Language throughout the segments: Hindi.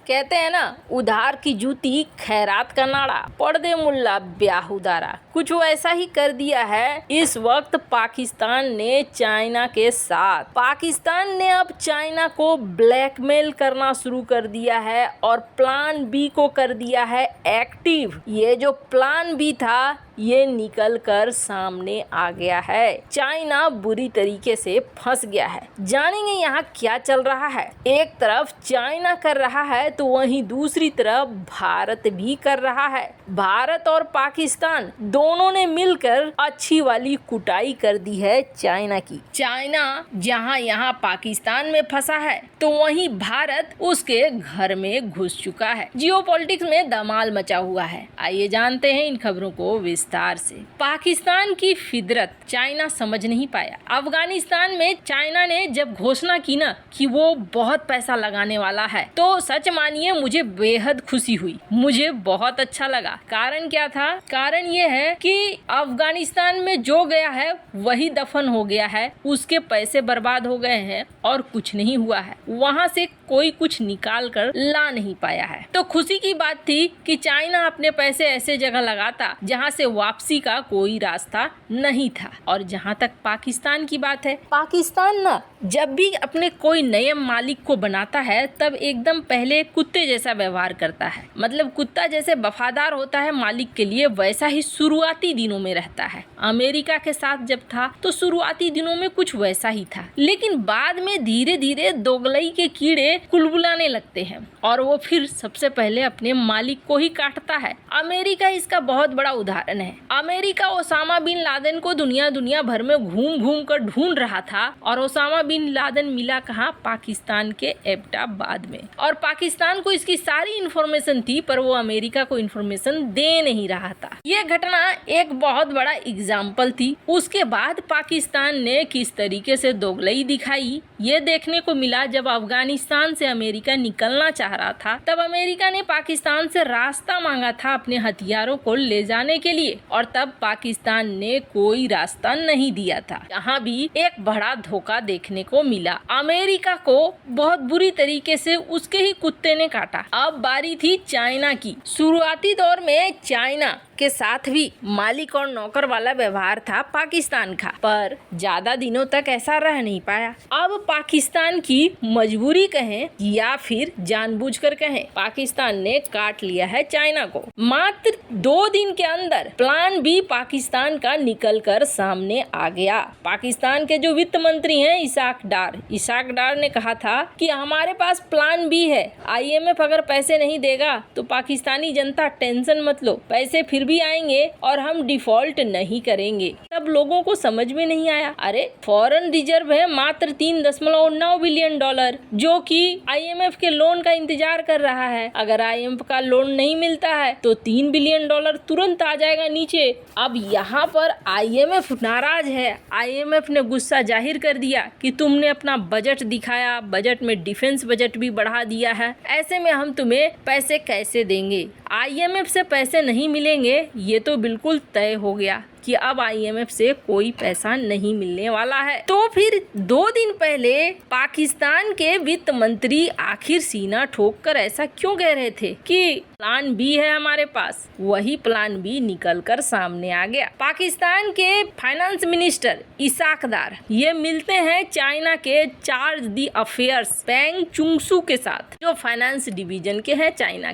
कहते हैं ना, उधार की जूती खैरात का नाड़ा, पढ़ दे मुल्ला ब्याह उधारा। कुछ वैसा ही कर दिया है इस वक्त पाकिस्तान ने चाइना के साथ। पाकिस्तान ने अब चाइना को ब्लैकमेल करना शुरू कर दिया है और प्लान बी को कर दिया है एक्टिव। ये जो प्लान बी था ये निकल कर सामने आ गया है। चाइना बुरी तरीके से फंस गया है। जानेंगे यहाँ क्या चल रहा है। एक तरफ चाइना कर रहा है तो वहीं दूसरी तरफ भारत भी कर रहा है। भारत और पाकिस्तान दोनों ने मिलकर अच्छी वाली कुटाई कर दी है चाइना की। चाइना जहाँ यहाँ पाकिस्तान में फंसा है तो वहीं भारत उसके घर में घुस चुका है। जियोपॉलिटिक्स में धमाल मचा हुआ है। आइए जानते हैं इन खबरों को विस्तार से। पाकिस्तान की फितरत चाइना समझ नहीं पाया। अफगानिस्तान में चाइना ने जब घोषणा की ना कि वो बहुत पैसा लगाने वाला है तो सच मानिए मुझे बेहद खुशी हुई, मुझे बहुत अच्छा लगा। कारण क्या था? कारण ये है कि अफगानिस्तान में जो गया है वही दफन हो गया है, उसके पैसे बर्बाद हो गए हैं और कुछ नहीं हुआ है। वहाँ से कोई कुछ निकाल कर ला नहीं पाया है। तो खुशी की बात थी कि चाइना अपने पैसे ऐसे जगह लगाता जहाँ से वापसी का कोई रास्ता नहीं था। और जहाँ तक पाकिस्तान की बात है, पाकिस्तान ना जब भी अपने कोई नए मालिक को बनाता है तब एकदम पहले कुत्ते जैसा व्यवहार करता है। मतलब कुत्ता जैसे वफादार होता है मालिक के लिए, वैसा ही शुरुआती दिनों में रहता है। अमेरिका के साथ जब था तो शुरुआती दिनों में कुछ वैसा ही था, लेकिन बाद में धीरे धीरे दोगलई के कीड़े कुलबुलाने लगते हैं और वो फिर सबसे पहले अपने मालिक को ही काटता है। अमेरिका इसका बहुत बड़ा उदाहरण है। अमेरिका ओसामा बिन लादेन को दुनिया भर में घूम घूम कर ढूंढ रहा था और ओसामा बिन लादेन मिला कहाँ? पाकिस्तान के एबटाबाद में। और पाकिस्तान को इसकी सारी इन्फॉर्मेशन थी पर वो अमेरिका को इन्फॉर्मेशन दे नहीं रहा था। ये घटना एक बहुत बड़ा एग्जाम्पल थी। उसके बाद पाकिस्तान ने किस तरीके से दोगलई दिखाई ये देखने को मिला। जब अफगानिस्तान से अमेरिका निकलना चाह रहा था तब अमेरिका ने पाकिस्तान से रास्ता मांगा था अपने हथियारों को ले जाने के लिए और तब पाकिस्तान ने कोई रास्ता नहीं दिया था। यहाँ भी एक बड़ा धोखा देखने को मिला। अमेरिका को बहुत बुरी तरीके से उसके ही कुत्ते ने काटा। अब बारी थी चाइना की। शुरुआती दौर में चाइना के साथ भी मालिक और नौकर वाला व्यवहार था पाकिस्तान का, पर ज्यादा दिनों तक ऐसा रह नहीं पाया। अब पाकिस्तान की मजबूरी कहें या फिर जानबूझकर कहें, पाकिस्तान ने काट लिया है चाइना को। मात्र 2 दिन के अंदर प्लान बी पाकिस्तान का निकल कर सामने आ गया। पाकिस्तान के जो वित्त मंत्री हैं इसाक डार ने कहा था कि हमारे पास प्लान बी है। IMF अगर पैसे नहीं देगा तो पाकिस्तानी जनता टेंशन मत लो, पैसे फिर भी आएंगे और हम डिफॉल्ट नहीं करेंगे। तब लोगों को समझ में नहीं आया, अरे फॉरेन रिजर्व है मात्र $3.9 बिलियन जो कि IMF के लोन का इंतजार कर रहा है। अगर IMF का लोन नहीं मिलता है तो $3 बिलियन तुरंत आ जाएगा नीचे। अब यहाँ पर IMF नाराज है। IMF ने गुस्सा जाहिर कर दिया कि तुमने अपना बजट दिखाया, बजट में डिफेंस बजट भी बढ़ा दिया है, ऐसे में हम तुम्हें पैसे कैसे देंगे। IMF से पैसे नहीं मिलेंगे ये तो बिल्कुल तय हो गया कि अब IMF से कोई पैसा नहीं मिलने वाला है। तो फिर 2 दिन पहले पाकिस्तान के वित्त मंत्री आखिर सीना ठोक कर ऐसा क्यों कह रहे थे कि प्लान बी है हमारे पास? वही प्लान बी निकल कर सामने आ गया। पाकिस्तान के फाइनेंस मिनिस्टर इसाक डार ये मिलते हैं चाइना के चार्ज दी अफेयर्स पेंग चुंगसू के साथ, जो फाइनेंस डिवीजन के हैं चाइना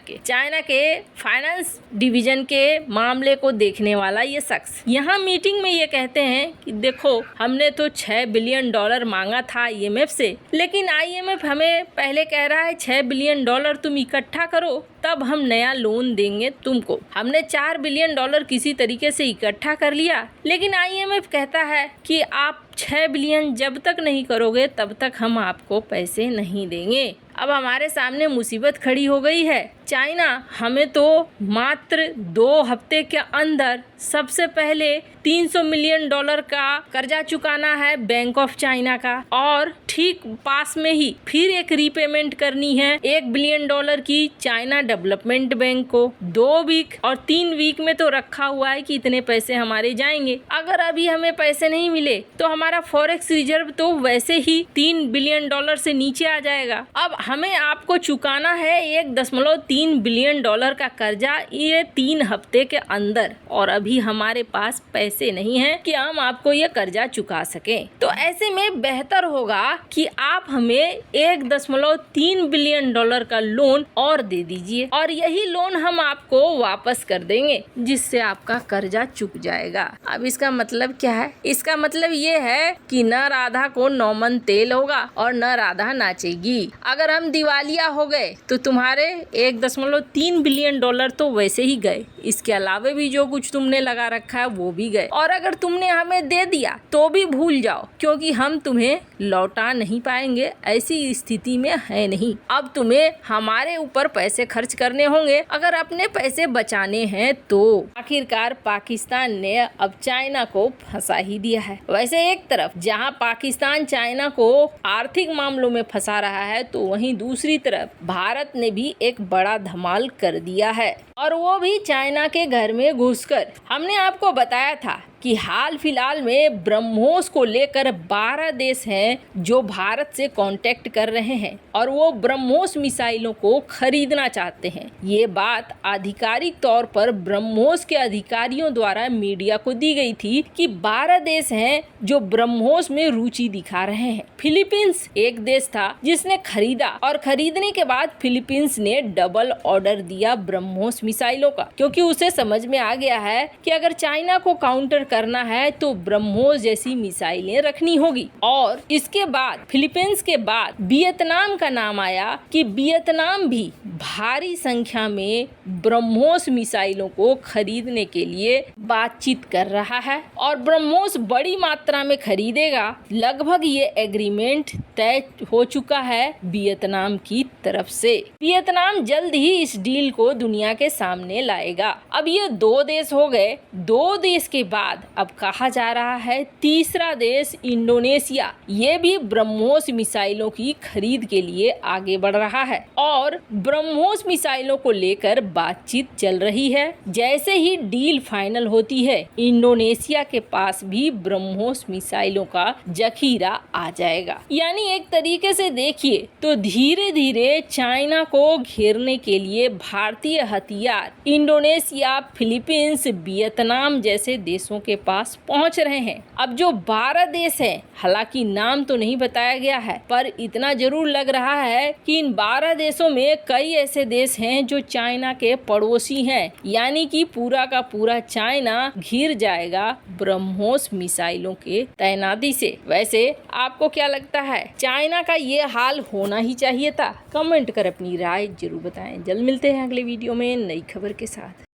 के फाइनेंस डिवीजन के मामले को देखने वाला ये शख्स यहाँ मीटिंग में ये कहते हैं कि देखो हमने तो $6 बिलियन मांगा था IMF से, लेकिन IMF हमें पहले कह रहा है $6 बिलियन तुम इकट्ठा करो तब हम नया लोन देंगे तुमको। हमने $4 बिलियन किसी तरीके से इकट्ठा कर लिया, लेकिन IMF कहता है कि आप 6 बिलियन जब तक नहीं करोगे तब तक हम आपको पैसे नहीं देंगे। अब हमारे सामने मुसीबत खड़ी हो गई है। चाइना हमें तो मात्र 2 हफ्ते के अंदर सबसे पहले $300 मिलियन का कर्जा चुकाना है बैंक ऑफ चाइना का, और ठीक पास में ही फिर एक रीपेमेंट करनी है $1 बिलियन की चाइना डेवलपमेंट बैंक को। 2 वीक और 3 वीक में तो रखा हुआ है कि इतने पैसे हमारे जाएंगे। अगर अभी हमें पैसे नहीं मिले तो हमारा फॉरेक्स रिजर्व तो वैसे ही $3 बिलियन से नीचे आ जाएगा। अब हमें आपको चुकाना है $1.3 बिलियन का कर्जा ये 3 हफ्ते के अंदर, और अभी हमारे पास पैसे नहीं हैं कि हम आपको ये कर्जा चुका सकें। तो ऐसे में बेहतर होगा कि आप हमें $1.3 बिलियन का लोन और दे दीजिए, और यही लोन हम आपको वापस कर देंगे जिससे आपका कर्जा चुक जाएगा। अब इसका मतलब क्या है? इसका मतलब ये है कि न राधा को 9 मन तेल होगा और न राधा नाचेगी। अगर हम दिवालिया हो गए तो तुम्हारे $1.3 बिलियन तो वैसे ही गए, इसके अलावा भी जो कुछ तुमने लगा रखा है वो भी गए, और अगर तुमने हमें दे दिया तो भी भूल जाओ, क्योंकि हम तुम्हें लौटा नहीं पाएंगे, ऐसी स्थिति में है नहीं। अब तुम्हें हमारे ऊपर पैसे खर्च करने होंगे अगर अपने पैसे बचाने हैं तो। आखिरकार पाकिस्तान ने अब चाइना को फंसा ही दिया है। वैसे एक तरफ जहां पाकिस्तान चाइना को आर्थिक मामलों में फंसा रहा है, तो वहीं दूसरी तरफ भारत ने भी एक बड़ा धमाल कर दिया है, और वो भी चाइना के घर में घुसकर। हमने आपको बताया था कि हाल फिलहाल में ब्रह्मोस को लेकर 12 देश हैं जो भारत से कांटेक्ट कर रहे हैं, और वो ब्रह्मोस मिसाइलों को खरीदना चाहते हैं। ये बात आधिकारिक तौर पर ब्रह्मोस के अधिकारियों द्वारा मीडिया को दी गई थी कि 12 देश हैं जो ब्रह्मोस में रुचि दिखा रहे हैं। फिलीपींस एक देश था जिसने खरीदा, और खरीदने के बाद फिलीपींस ने डबल ऑर्डर दिया ब्रह्मोस मिसाइलों का, क्योंकि उसे समझ में आ गया है कि अगर चाइना को काउंटर करना है तो ब्रह्मोस जैसी मिसाइलें रखनी होगी। और इसके बाद फिलीपींस के बाद वियतनाम का नाम आया कि वियतनाम भी भारी संख्या में ब्रह्मोस मिसाइलों को खरीदने के लिए बातचीत कर रहा है, और ब्रह्मोस बड़ी मात्रा में खरीदेगा। लगभग ये एग्रीमेंट तय हो चुका है वियतनाम की तरफ से। वियतनाम जल्द ही इस डील को दुनिया के सामने लाएगा। अब ये 2 देश हो गए। 2 देश के बाद अब कहा जा रहा है तीसरा देश इंडोनेशिया, ये भी ब्रह्मोस मिसाइलों की खरीद के लिए आगे बढ़ रहा है, और ब्रह्मोस मिसाइलों को लेकर बातचीत चल रही है। जैसे ही डील फाइनल होती है, इंडोनेशिया के पास भी ब्रह्मोस मिसाइलों का जखीरा आ जाएगा। यानी एक तरीके से देखिए तो धीरे धीरे चाइना को घेरने के लिए भारतीय हथियार इंडोनेशिया, फिलीपींस, वियतनाम जैसे देशों के पास पहुंच रहे हैं। अब जो 12 देश हैं, हालांकि नाम तो नहीं बताया गया है, पर इतना जरूर लग रहा है कि इन 12 देशों में कई ऐसे देश हैं जो चाइना के पड़ोसी हैं, यानी कि पूरा का पूरा चाइना घिर जाएगा ब्रह्मोस मिसाइलों के तैनाती से। वैसे आपको क्या लगता है, चाइना का ये हाल होना ही चाहिए था? कमेंट कर अपनी राय जरूर बताएं। जल्द मिलते हैं अगले वीडियो में नई खबर के साथ।